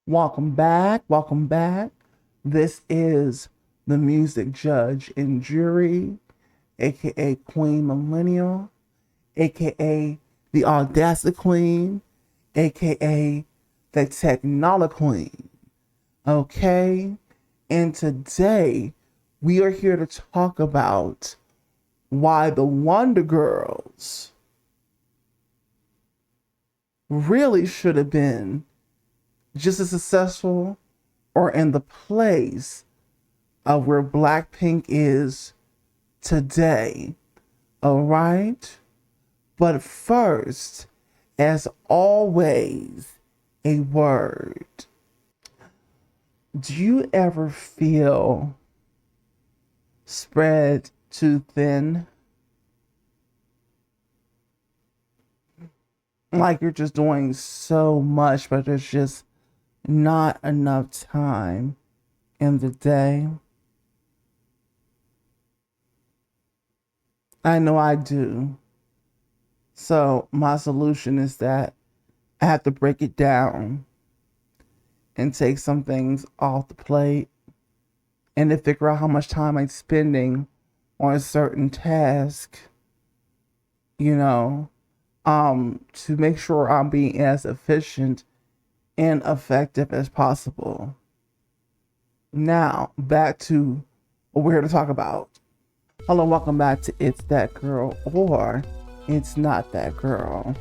Welcome back. Welcome back. This is the music judge and jury, aka Queen Millennial, aka the Audacity Queen, aka the Technology Queen. Okay? And today we are here to talk about why the Wonder Girls really should have been just as successful or in the place of where Blackpink is today. All right? But first, as always, a word. Do you ever feel spread too thin? Like you're just doing so much, but there's just not enough time in the day? I know I do. So my solution is that I have to break it down and take some things off the plate and to figure out how much time I'm spending on a certain task, to make sure I'm being as efficient and effective as possible. Now, back to what we're here to talk about. Hello, welcome back to It's That Girl or It's Not That Girl.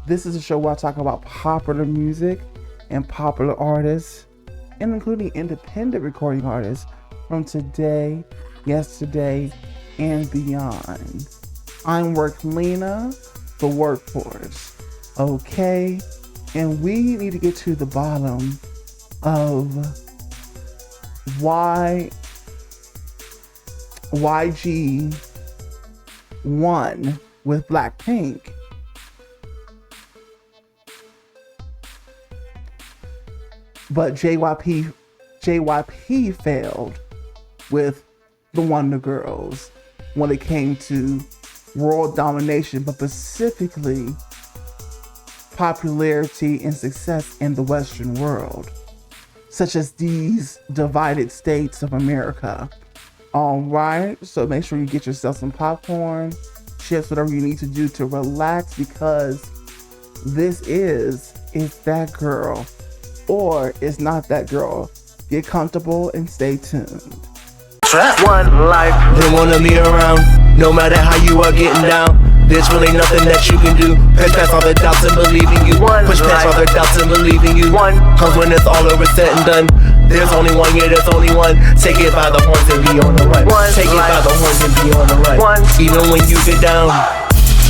This is a show where I talk about popular music and popular artists, and including independent recording artists from today, yesterday, and beyond. I'm Worklina, the workforce. Okay? And we need to get to the bottom of why YG won with Blackpink. But JYP failed with the Wonder Girls when it came to world domination, but specifically popularity and success in the Western world, such as these divided states of America. All right, so make sure you get yourself some popcorn, chips, whatever you need to do to relax, because this is It's That Girl or It's Not That Girl. Get comfortable and stay tuned. One life, they wanna be around, no matter how you are getting down. There's really nothing that you can do. Push past all the doubts and believe in you. Push past all the doubts and believe in you. Cause when it's all over, said and done, there's only one, yeah, there's only one. Take it by the horns and be on the run. Take it by the horns and be on the run. Even when you get down,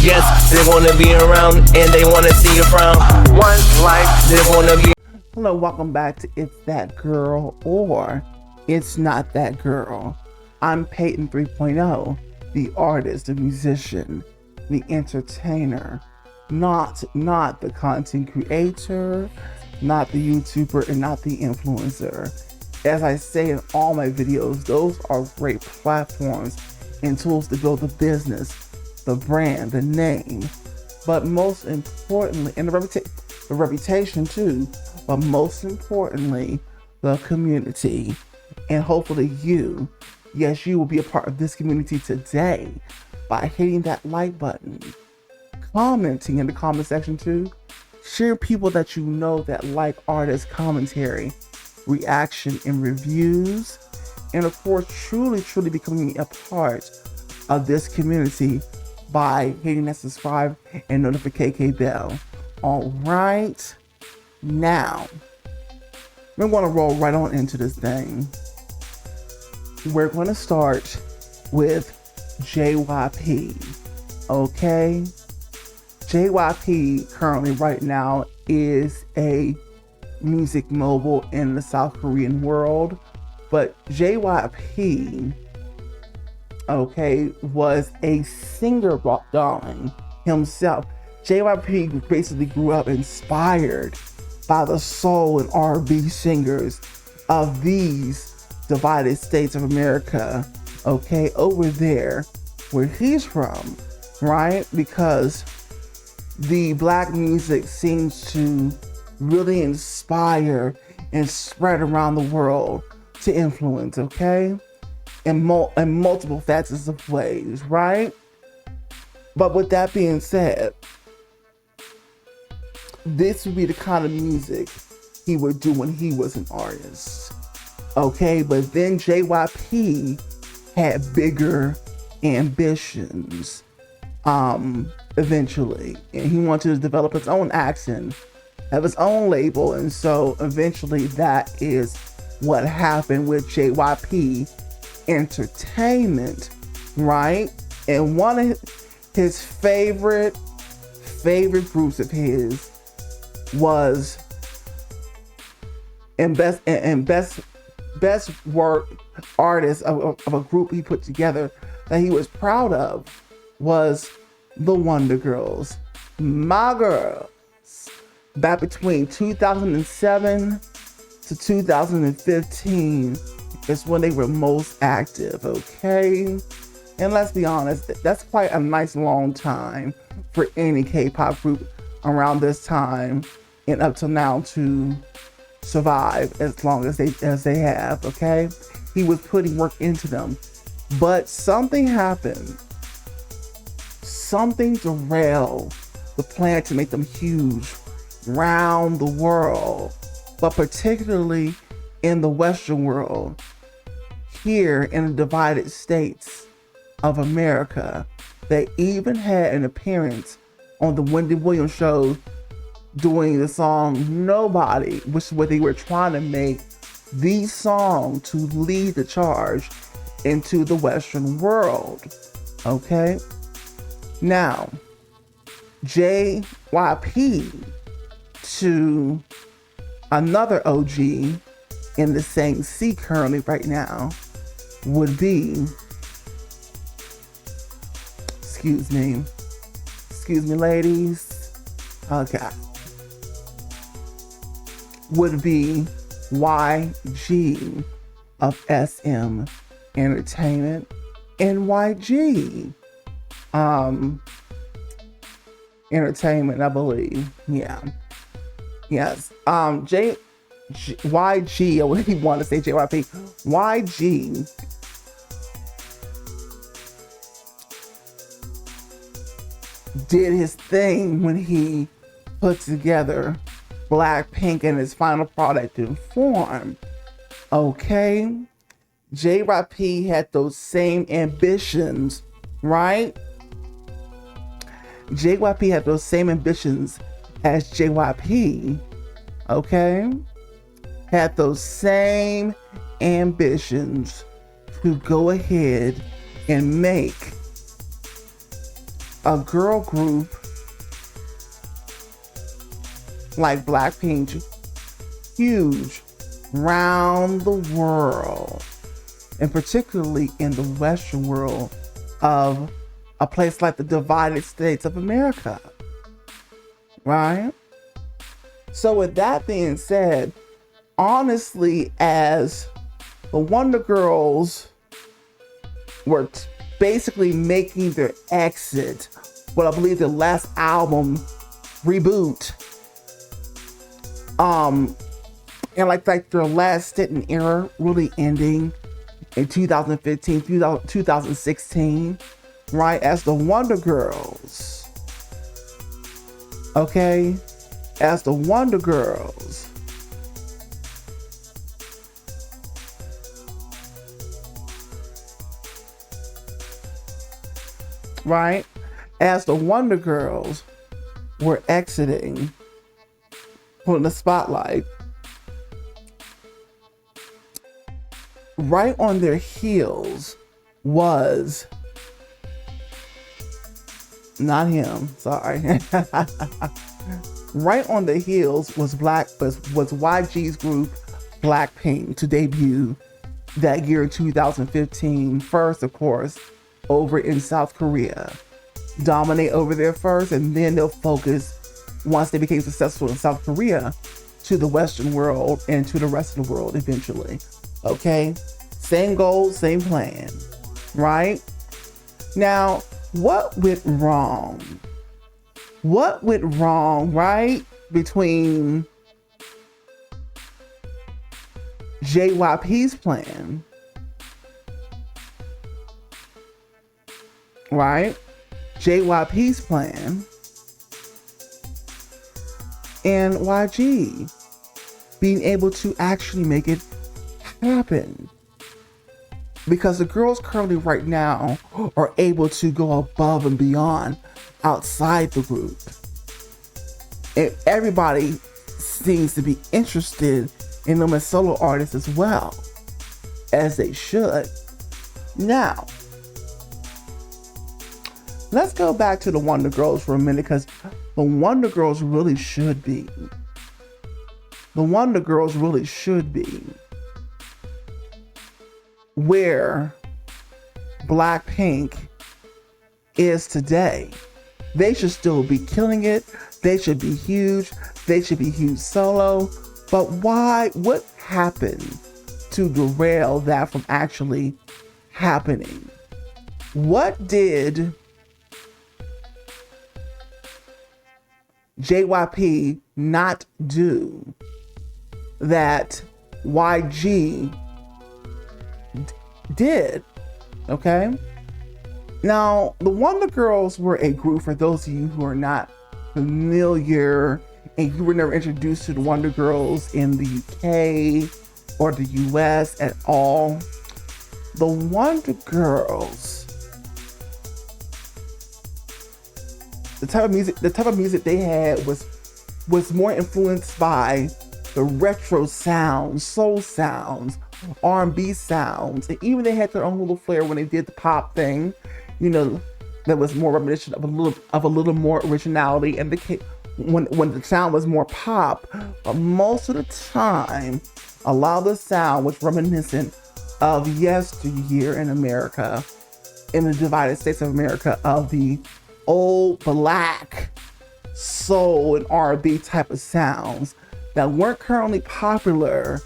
yes, they wanna be around and they wanna see you frown. One life, they wanna be. Hello, welcome back to It's That Girl or It's Not That Girl. I'm Peyton 3.0, the artist, the musician, the entertainer, not the content creator, not the YouTuber, and not the influencer. As I say in all my videos, those are great platforms and tools to build the business, the brand, the name, but most importantly, and the reputation too, but most importantly, the community. And hopefully you will be a part of this community today by hitting that like button, commenting in the comment section too, share people that you know that like artist commentary, reaction, and reviews, and of course, truly becoming a part of this community by hitting that subscribe and notification bell. All right, now we're going to roll right on into this thing. We're going to start with JYP, okay? JYP currently right now is a music mogul in the South Korean world, but JYP, okay, was a singer darling himself. JYP basically grew up inspired by the soul and R&B singers of these divided states of America, okay, over there where he's from, right? Because the black music seems to really inspire and spread around the world to influence, okay? In multiple facets of ways, right? But with that being said, this would be the kind of music he would do when he was an artist, okay? But then JYP had bigger ambitions eventually, and he wanted to develop his own accent, have his own label, and so eventually that is what happened with JYP Entertainment, right? And one of his favorite groups of his was best work artist of a group he put together that he was proud of was the Wonder Girls. My girls, back between 2007 to 2015 is when they were most active, okay? And let's be honest, that's quite a nice long time for any K-pop group around this time and up till now to survive as long as they have, okay? He was putting work into them. But something happened. Something derailed the plan to make them huge round the world, but particularly in the Western world, here in the divided states of America. They even had an appearance on the Wendy Williams show doing the song Nobody, which is what they were trying to make the song to lead the charge into the Western world, okay? Now, JYP to another OG in the same seat currently right now would be, excuse me ladies, okay, would be YG of SM Entertainment and YG Entertainment, I believe. Yeah. Yes. YG, I wouldn't want to say JYP. YG did his thing when he put together Blackpink and his final product in form. Okay? JYP had those same ambitions, right? JYP had those same ambitions as JYP, okay? Had those same ambitions to go ahead and make a girl group like Blackpink huge round the world, and particularly in the Western world of a place like the divided states of America, right? So with that being said, honestly, as the Wonder Girls were basically making their exit, what I believe the last album, Reboot, and like their last stint in era really ending in 2015, 2016, right? As the Wonder Girls, okay? As the Wonder Girls, right? As the Wonder Girls were exiting from the spotlight, right on their heels was not him, sorry. Right on the heels was YG's group Blackpink to debut that year 2015, first of course over in South Korea, dominate over there first, and then they'll focus, once they became successful in South Korea, to the Western world and to the rest of the world eventually. Okay, same goal, same plan, right? Now, what went wrong? What went wrong, right? Between JYP's plan, right? JYP's plan, and YG being able to actually make it happen. Because the girls currently right now are able to go above and beyond outside the group. And everybody seems to be interested in them as solo artists as well, as they should. Now, let's go back to the Wonder Girls for a minute, because the Wonder Girls really should be. The Wonder Girls really should be where Blackpink is today. They should still be killing it. They should be huge. They should be huge solo. But why? What happened to derail that from actually happening? What did JYP not do that YG did? Okay. Now, the Wonder Girls were a group, for those of you who are not familiar and you were never introduced to the Wonder Girls in the UK or the US at all. The Wonder Girls, the type of music they had was more influenced by the retro sounds, soul sounds, R&B sounds, and even they had their own little flair when they did the pop thing, you know, that was more reminiscent of a little more originality, and when the sound was more pop. But most of the time, a lot of the sound was reminiscent of yesteryear in America, in the divided states of America, of the old black soul and R&B type of sounds that weren't currently popular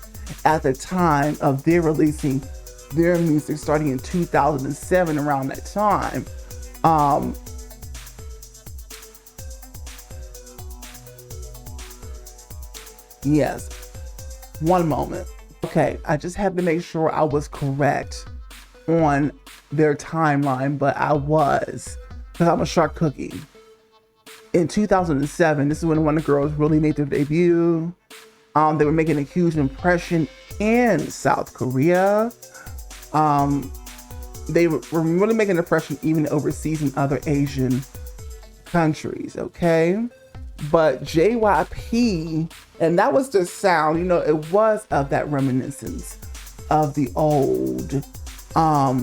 at the time of their releasing their music, starting in 2007, around that time. Yes, one moment. Okay, I just had to make sure I was correct on their timeline, but I was, because I'm a sharp cookie. In 2007, this is when the Wonder Girls really made their debut. They were making a huge impression in South Korea. They were really making an impression even overseas in other Asian countries, okay? But JYP, and that was the sound, you know, it was of that reminiscence of the old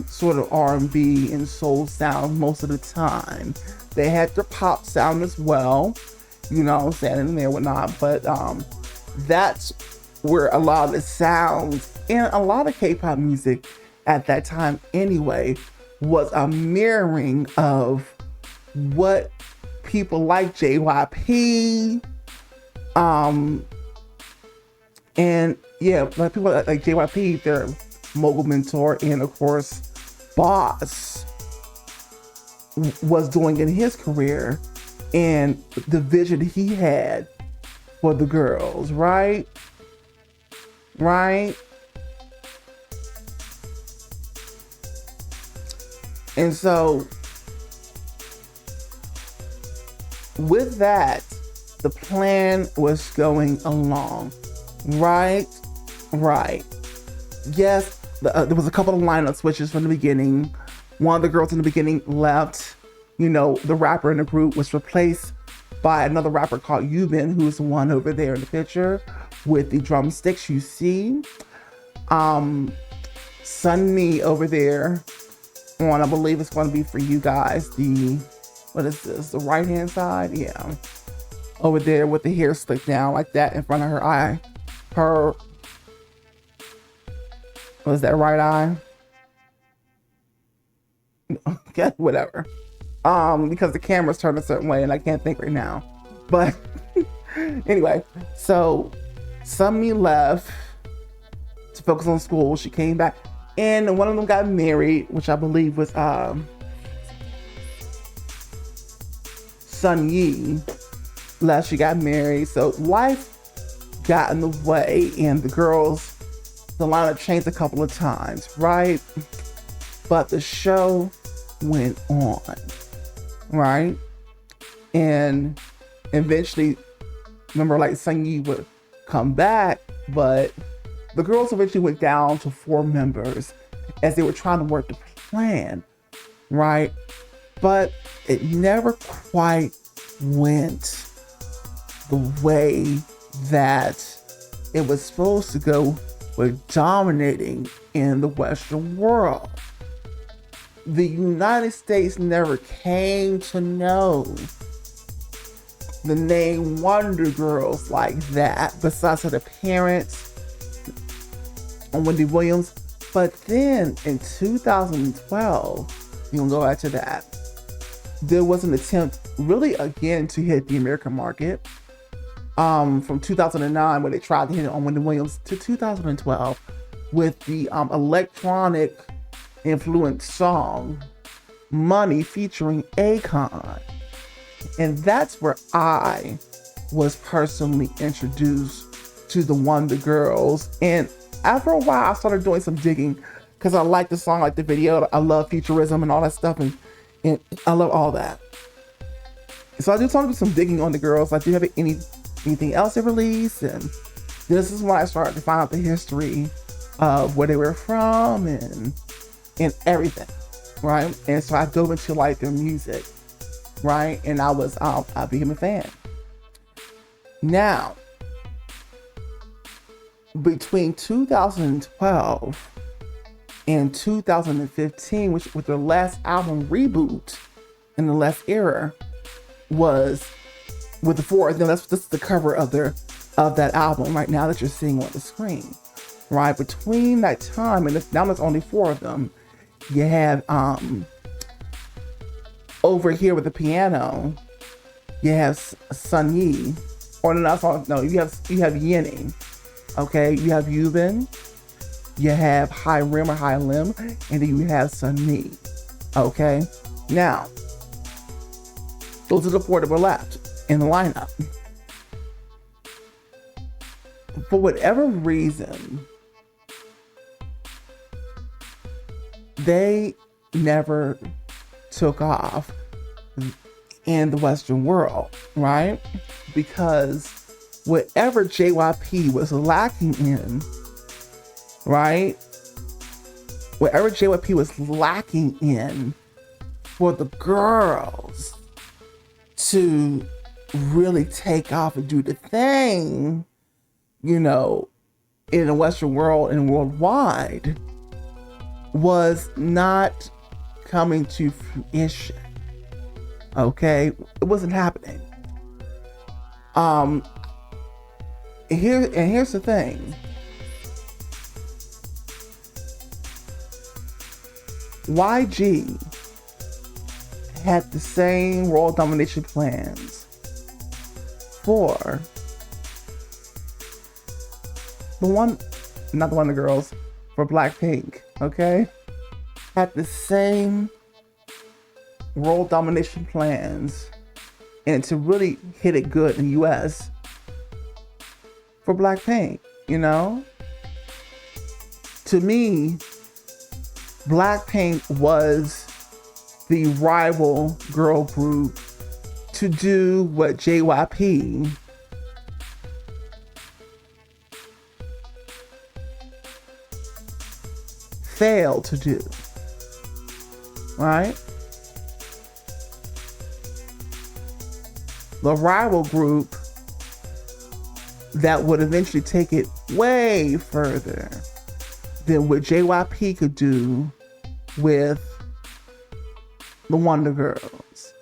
sort of R&B and soul sound most of the time. They had their pop sound as well, you know, standing in there and whatnot, but that's where a lot of the sounds and a lot of K-pop music at that time anyway was a mirroring of what people like JYP, and yeah, like people like JYP, their mogul mentor, and of course Boss was doing in his career, and the vision he had for the girls, right? And so with that, the plan was going along, right? Yes, there was a couple of lineup switches from the beginning. One of the girls in the beginning left. You know, the rapper in the group was replaced by another rapper called Yubin, who's the one over there in the picture with the drumsticks you see. Sunmi over there on, I believe it's going to be for you guys, what is this, the right hand side? Yeah, over there with the hair slicked down like that in front of her eye. Was that right eye? Okay, whatever. Because the camera's turned a certain way and I can't think right now. But anyway, so Sunmi left to focus on school. She came back, and one of them got married, which I believe was Sun Yi. Left, she got married. So life got in the way, and the girls The lineup changed a couple of times, right? But the show went on, right? And eventually, remember, like Sungi would come back, but the girls eventually went down to 4 members as they were trying to work the plan, right? But it never quite went the way that it was supposed to go with dominating in the Western world. The United States never came to know the name Wonder Girls like that, besides her parents and Wendy Williams. But then in 2012, you can go back to that, there was an attempt really again to hit the American market. From 2009 when they tried to hit it on Wendy Williams to 2012 with the electronic influenced song Money featuring Akon. And that's where I was personally introduced to the Wonder Girls. And after a while, I started doing some digging because I like the song, I like the video. I love futurism and all that stuff. And I love all that. So I do talk about some digging on the girls. Like, do you have anything else they released? And this is when I started to find out the history of where they were from and everything, right? And so I dove into like their music, right? And I became a fan. Now, between 2012 and 2015, which with their last album Reboot in the last era, was with the 4. This is the cover of that album right now that you're seeing on the screen, right? Between that time and now there's only 4 of them. You have over here with the piano, you have Sun Yi, or no, you have Yinning, okay? You have Yubin, you have High Rim or High Lim, and then you have Sun Mi, okay? Now, those are the 4 that were left in the lineup. For whatever reason, they never took off in the Western world, right? Because whatever JYP was lacking in, right? Whatever JYP was lacking in for the girls to really take off and do the thing, in the Western world and worldwide, was not coming to fruition. Okay, it wasn't happening. Here's the thing. YG had the same world domination plans for not the Wonder Girls, for Blackpink, okay? Had the same world domination plans and to really hit it good in the US for Blackpink, To me, Blackpink was the rival girl group to do what JYP failed to do, right? The rival group that would eventually take it way further than what JYP could do with the Wonder Girls.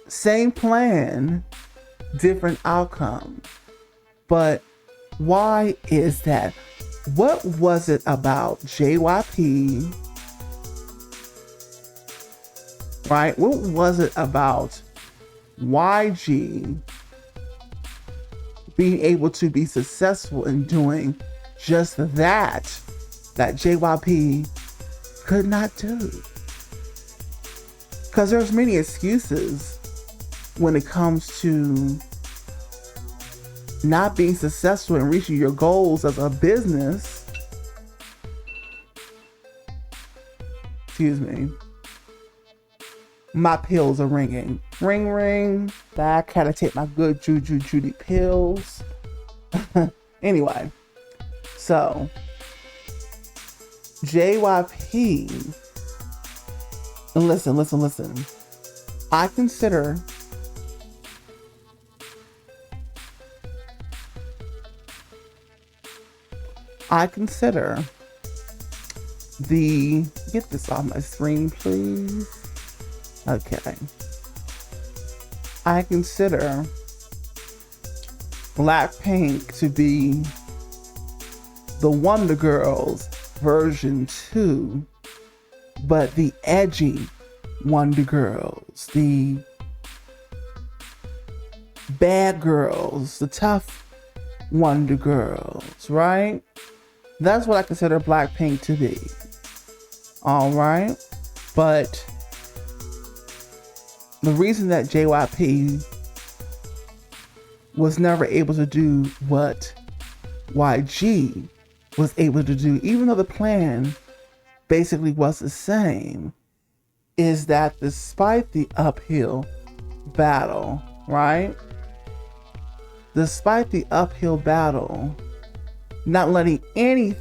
Same plan, different outcome. But why is that? What was it about JYP, right? What was it about YG being able to be successful in doing just that JYP could not do? Because there's many excuses when it comes to not being successful in reaching your goals as a business, excuse me, my pills are ringing. Ring, ring. I gotta take my good Judy pills. Anyway, so JYP, and listen. I consider get this off my screen, please. Okay. I consider Blackpink to be the Wonder Girls version 2, but the edgy Wonder Girls, the bad girls, the tough Wonder Girls, right? That's what I consider Blackpink to be. All right. But the reason that JYP was never able to do what YG was able to do, even though the plan basically was the same, is that despite the uphill battle, right? Despite the uphill battle, not letting any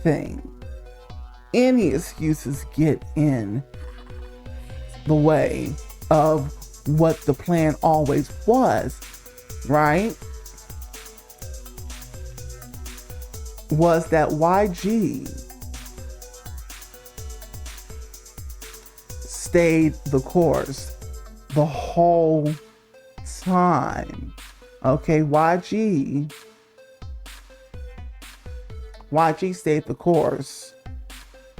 excuses get in the way of what the plan always was, right? Was that YG stayed the course the whole time. Okay, YG stayed the course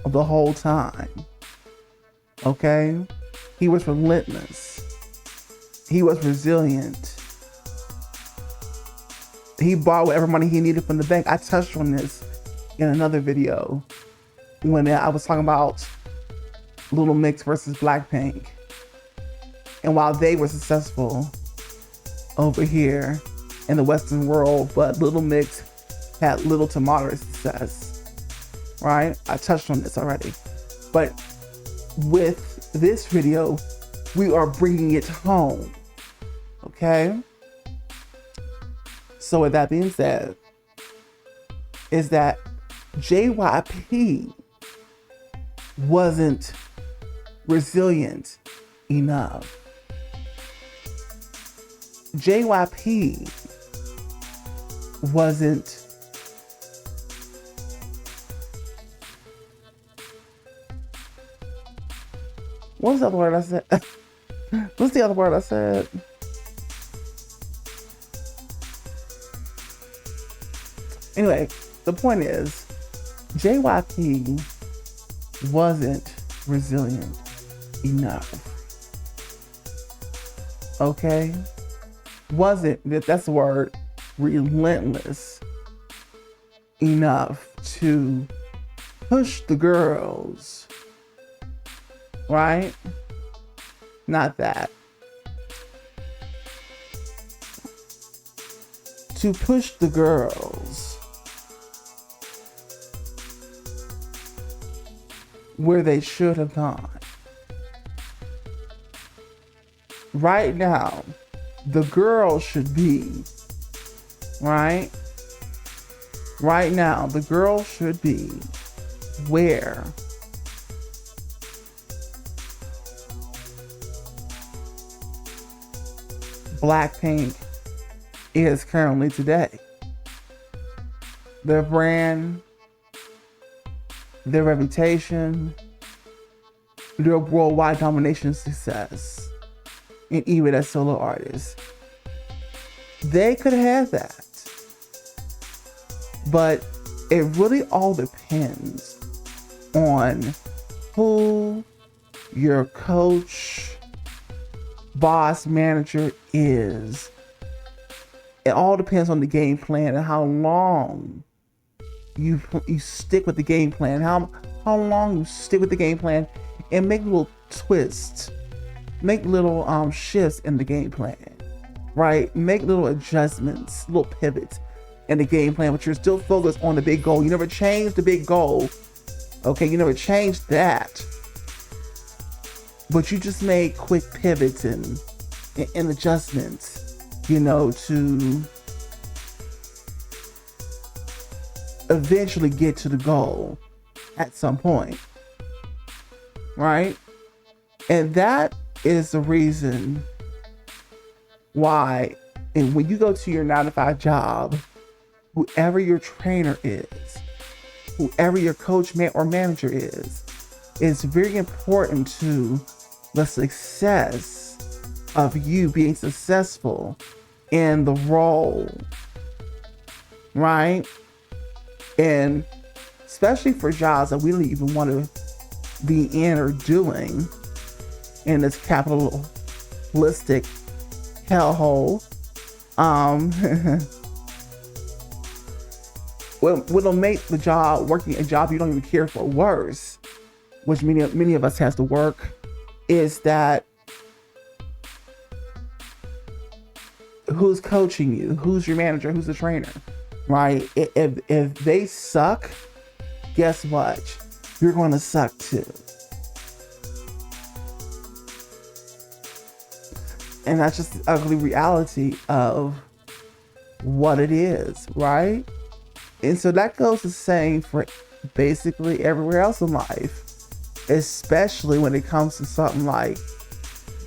of the whole time. Okay? He was relentless. He was resilient. He borrowed whatever money he needed from the bank. I touched on this in another video when I was talking about Little Mix versus Blackpink. And while they were successful over here in the Western world, but Little Mix had little to moderate success, right? I touched on this already. But with this video, we are bringing it home, okay? So with that being said, is that JYP wasn't resilient enough. JYP wasn't what was the other word I said? What's the other word I said? Anyway, the point is, JYP wasn't resilient enough. Okay? Wasn't, that's the word, relentless enough to push the girls. Right? Not that. To push the girls where they should have gone. Right now, the girls should be, right? Right now, the girls should be where Blackpink is currently today. Their brand, their reputation, their worldwide domination success, and even as solo artists. They could have that. But it really all depends on who your coach, boss, manager is. It all depends on the game plan and how long you stick with the game plan, how long you stick with the game plan and make little twists, make little shifts in the game plan, right? Make little adjustments, little pivots and the game plan, but you're still focused on the big goal. You never changed the big goal. Okay, you never changed that. But you just made quick pivots and adjustments, to eventually get to the goal at some point. Right? And that is the reason why, and when you go to your 9-to-5 job, whoever your trainer is, whoever your coach or manager is, it's very important to the success of you being successful in the role, right? And especially for jobs that we don't even want to be in or doing in this capitalistic hellhole. What'll make the job, working a job you don't even care for, worse, which many of us has to work, is that who's coaching you, who's your manager, who's the trainer, right? If they suck, guess what? You're going to suck too. And that's just the ugly reality of what it is, right? And so that goes the same for basically everywhere else in life, especially when it comes to something like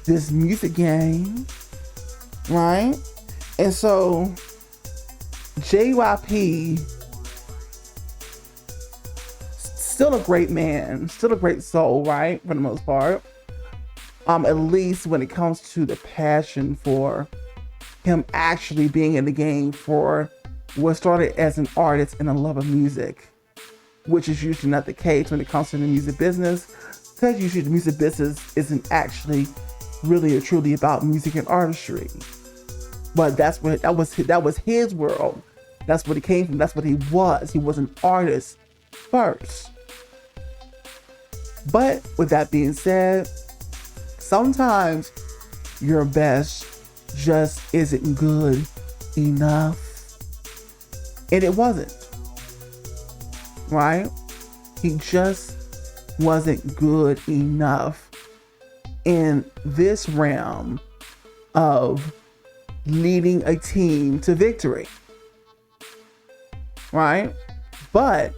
this music game, right? And so JYP, still a great man, still a great soul, right? For the most part. At least when it comes to the passion for him actually being in the game for what started as an artist and a love of music, which is usually not the case when it comes to the music business, because usually the music business isn't actually really or truly about music and artistry. But that was his world. That's what he came from. That's what he was. He was an artist first. But with that being said, sometimes your best just isn't good enough. And it wasn't. Right? He just wasn't good enough in this realm of leading a team to victory. Right? But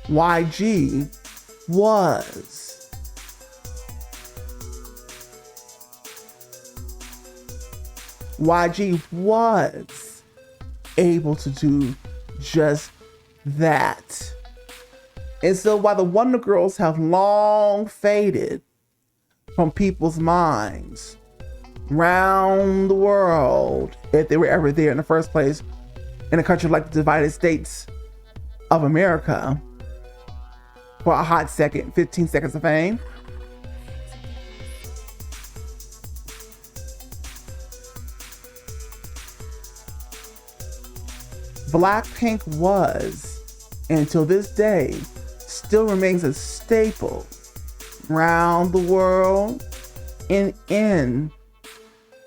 YG was. YG was able to do just that. And so while the Wonder Girls have long faded from people's minds around the world, if they were ever there in the first place, in a country like the United States of America, for a hot second, 15 seconds of fame, Blackpink was, and till this day, still remains a staple around the world and in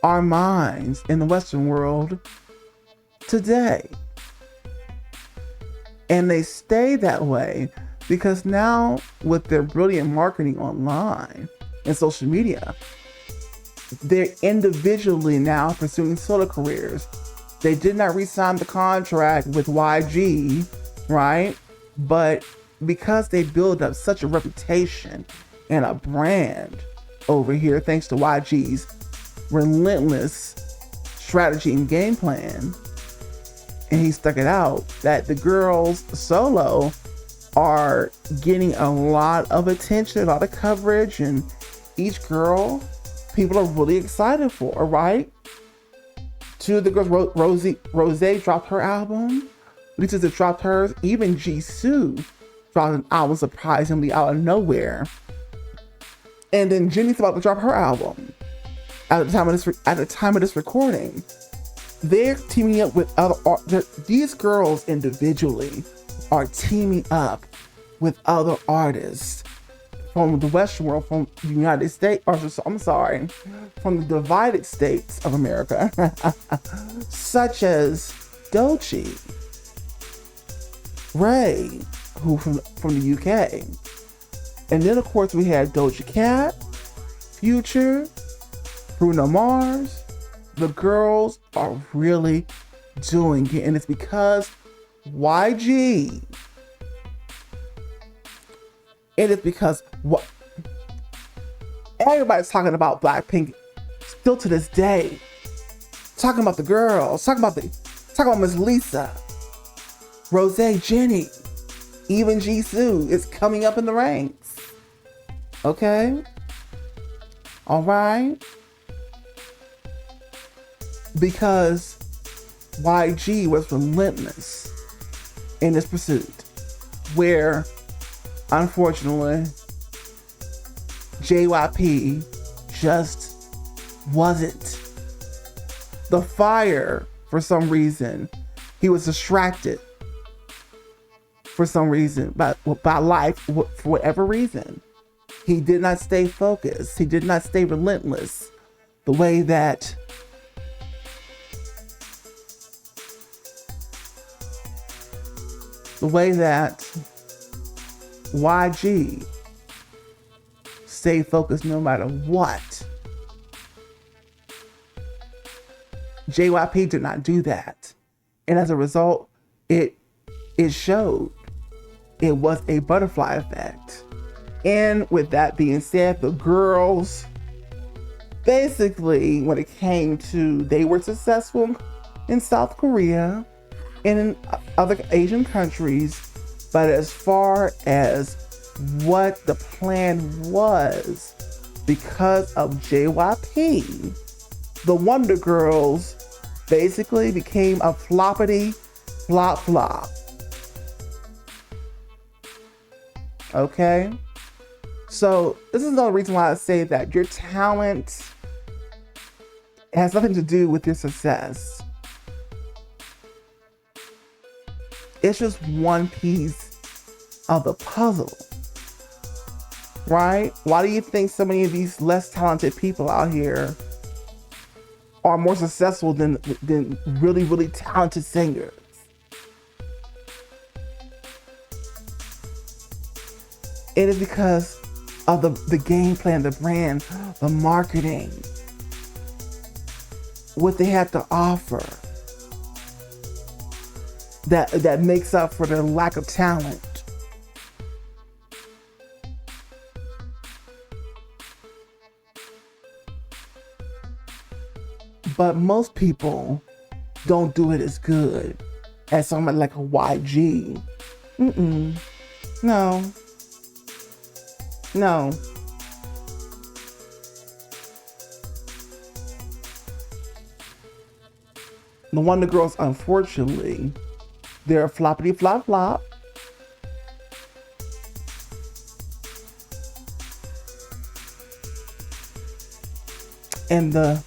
our minds in the Western world today. And they stay that way because now with their brilliant marketing online and social media, they're individually now pursuing solo careers. They did not re-sign the contract with YG, right? But because they build up such a reputation and a brand over here, thanks to YG's relentless strategy and game plan, and he stuck it out, that the girls solo are getting a lot of attention, a lot of coverage, and each girl, people are really excited for, right? Two of the girls, Rosé dropped her album. Lisa dropped hers. Even Jisoo dropped an album surprisingly out of nowhere. And then Jennie's about to drop her album. At the time of this recording, they're teaming up with these girls individually are teaming up with other artists from the Western world, from the United States, or I'm sorry, from the divided states of America, such as Doechii, Ray, who from the UK. And then of course we had Doja Cat, Future, Bruno Mars. The girls are really doing it, and it's because YG. It is because what everybody's talking about Blackpink still to this day. Talking about the girls, talking about Miss Lisa, Rose, Jenny, even Jisoo is coming up in the ranks. Okay? All right? Because YG was relentless in this pursuit, where unfortunately JYP just wasn't. The fire, for some reason, he was distracted for some reason by life, for whatever reason. He did not stay focused. He did not stay relentless the way that YG stayed focused no matter what. JYP did not do that. And as a result, it showed. It was a butterfly effect. And with that being said, the girls, basically, when it came to, they were successful in South Korea and in other Asian countries. But as far as what the plan was, because of JYP, the Wonder Girls basically became a floppity flop. Okay? So this is another reason why I say that your talent has nothing to do with your success. It's just one piece of the puzzle, right? Why do you think so many of these less talented people out here are more successful than really, really talented singers? It is because of the game plan, the brand, the marketing, what they have to offer. That makes up for their lack of talent. But most people don't do it as good as someone like a YG. No. The Wonder Girls, unfortunately, they're a floppity flop. And the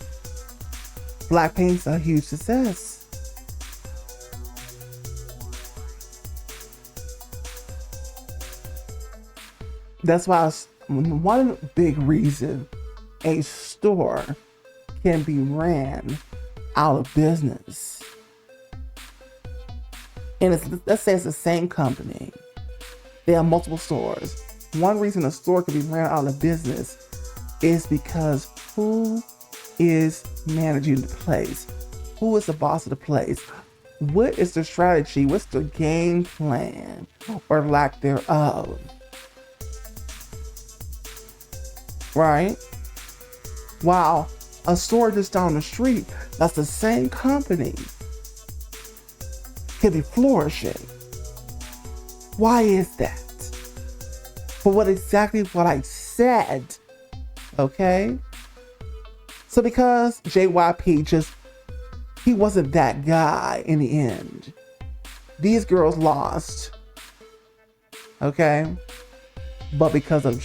Blackpink's a huge success. That's why one big reason a store can be ran out of business. And let's say it's the same company. They have multiple stores. One reason a store can be ran out of business is because who is managing the place? Who is the boss of the place? What is the strategy? What's the game plan or lack thereof? Right? While a store just down the street, that's the same company, can be flourishing. Why is that? For what I said. Okay? So because JYP he wasn't that guy in the end. These girls lost. Okay? But because of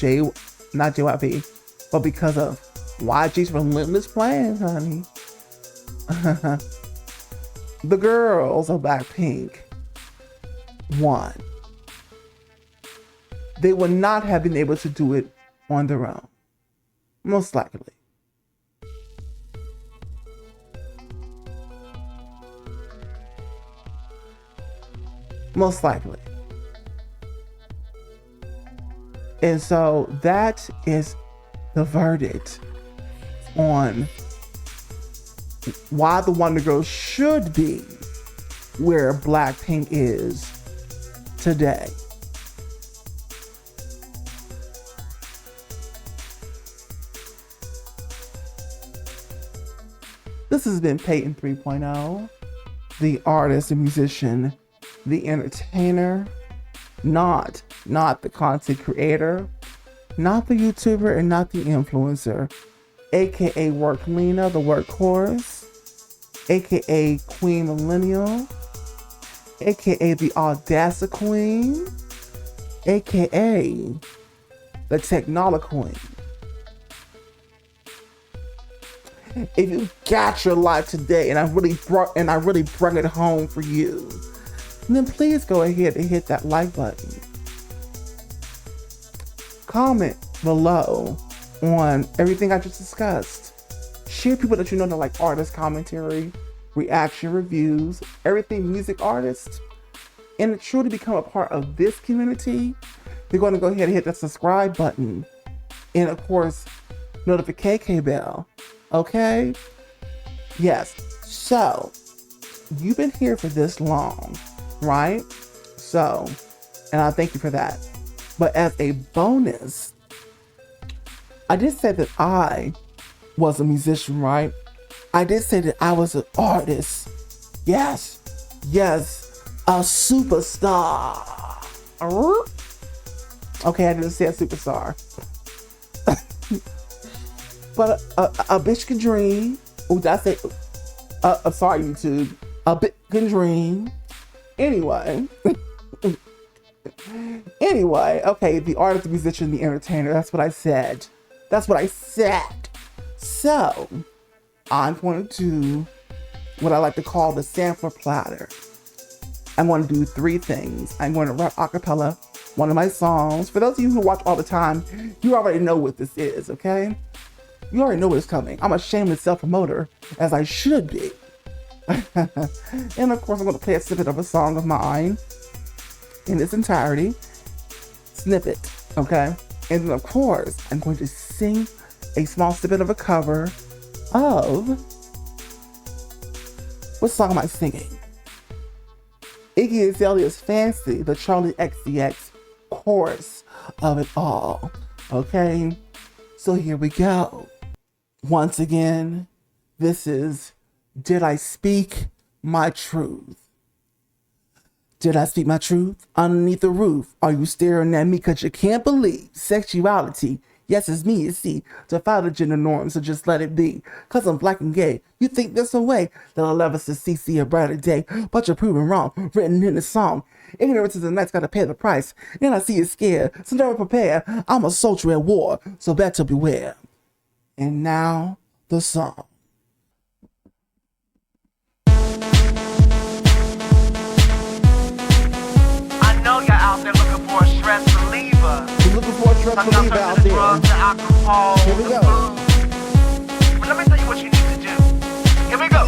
not JYP, but because of YG's relentless plan, honey. The girls of Blackpink won. They would not have been able to do it on their own. Most likely. Most likely. And so that is the verdict on why the Wonder Girls should be where Blackpink is today. This has been Peyton 3.0, the artist, the musician, the entertainer, not the content creator, not the YouTuber, and not the influencer, aka Work Lena, the workhorse, aka Queen Millennial, aka the Audacity Queen, aka the Technology Queen. If you got your life today and I really brought it home for you, then please go ahead and hit that like button. Comment below on everything I just discussed. Share people that you know that like artist commentary, reaction reviews, everything music artists. And to truly become a part of this community, you're going to go ahead and hit that subscribe button. And of course, notification bell. Okay? Yes. So, you've been here for this long, right? So, and I thank you for that. But as a bonus, I did say that I was a musician, right? I did say that I was an artist. Yes. A superstar. Okay, I didn't say a superstar. But a bitch can dream. Oh, did I say? Sorry, YouTube. A bitch can dream. Anyway. Okay, the artist, the musician, the entertainer. That's what I said. So, I'm going to do what I like to call the sampler platter. I'm going to do 3 things. I'm going to rap a cappella one of my songs. For those of you who watch all the time, you already know what this is, okay? You already know what's coming. I'm a shameless self-promoter, as I should be. And of course, I'm going to play a snippet of a song of mine in its entirety. Snippet, okay? And then, of course, I'm going to sing a small snippet of a cover of... What song am I singing? Iggy Azalea's Fancy, the Charlie XCX chorus of it all, okay? So here we go. Once again, this is Did I Speak My Truth? Did I speak my truth? Underneath the roof, are you staring at me cause you can't believe sexuality? Yes, it's me, you see, defy the gender norms, so just let it be. Cause I'm black and gay, you think there's a way that I'll ever see a brighter day, but you're proven wrong, written in the song. Ignorance is the night's gotta pay the price, and I see you scared, so never prepare. I'm a soldier at war, so better beware. And now, the song. I know you're out there looking for a stress reliever. You're looking for a stress reliever out there. Drugs, the alcohol, Here we the go. food. But let me tell you what you need to do. Here we go.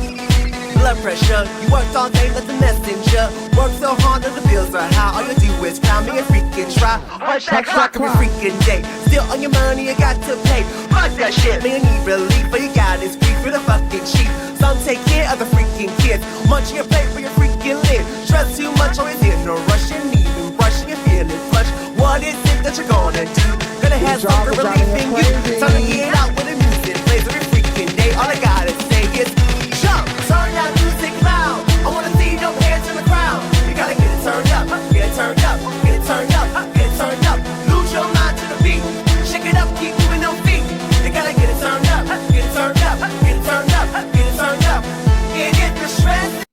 Blood pressure, you worked all day like the messenger. Work so hard that the bills are high. All you do is cry me a freaking try. Watch that clock every freaking day. Still on your money, you got to pay. Fuck that shit, man, you need relief, but you got this beef for the fucking cheap. Some take care of the freaking kids. Munch your plate for your freaking lid. Stress too much, always in no rush. You need to brush, you're feeling flush. What is it that you're gonna do? Gonna have some for relieving you. Time to get out when the music plays every freaking day. All I gotta say is jump, turn that music loud. I wanna see no hands in the crowd. You gotta get it turned up, get it turned up, get it turned up, get it turned up. Lose your mind to the beat. Shake it up, keep moving those feet. You gotta get it turned up, get it turned up, get it turned up, get it turned up. Get the stress.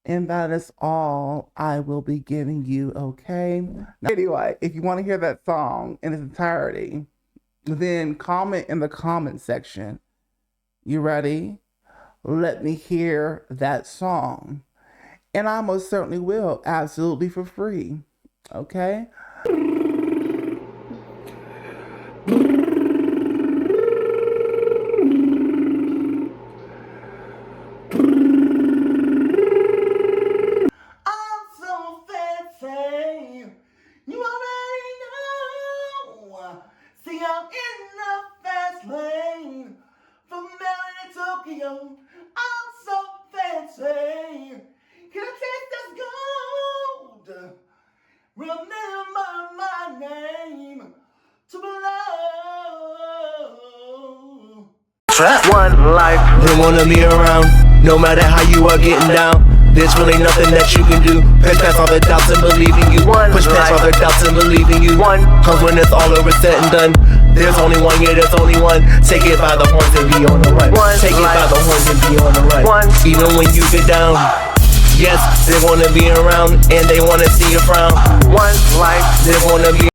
And that is all I will be giving you, okay? Now, anyway, if you want to hear that song in its entirety, then comment in the comment section. You ready? Let me hear that song. And I most certainly will, absolutely for free, okay? I'm so fancy. Can I taste this gold? Remember my name to blow. One life, they wanna be around, no matter how you are getting down. There's really nothing that you can do. Push past all the doubts and believe in you. Push past all the doubts and believe in you. Cause when it's all over, said and done, there's only one, yeah, there's only one. Take it by the horns and be on the run. Take it by the horns and be on the run. Even when you get down, yes, they wanna be around and they wanna see you frown. One life, they wanna be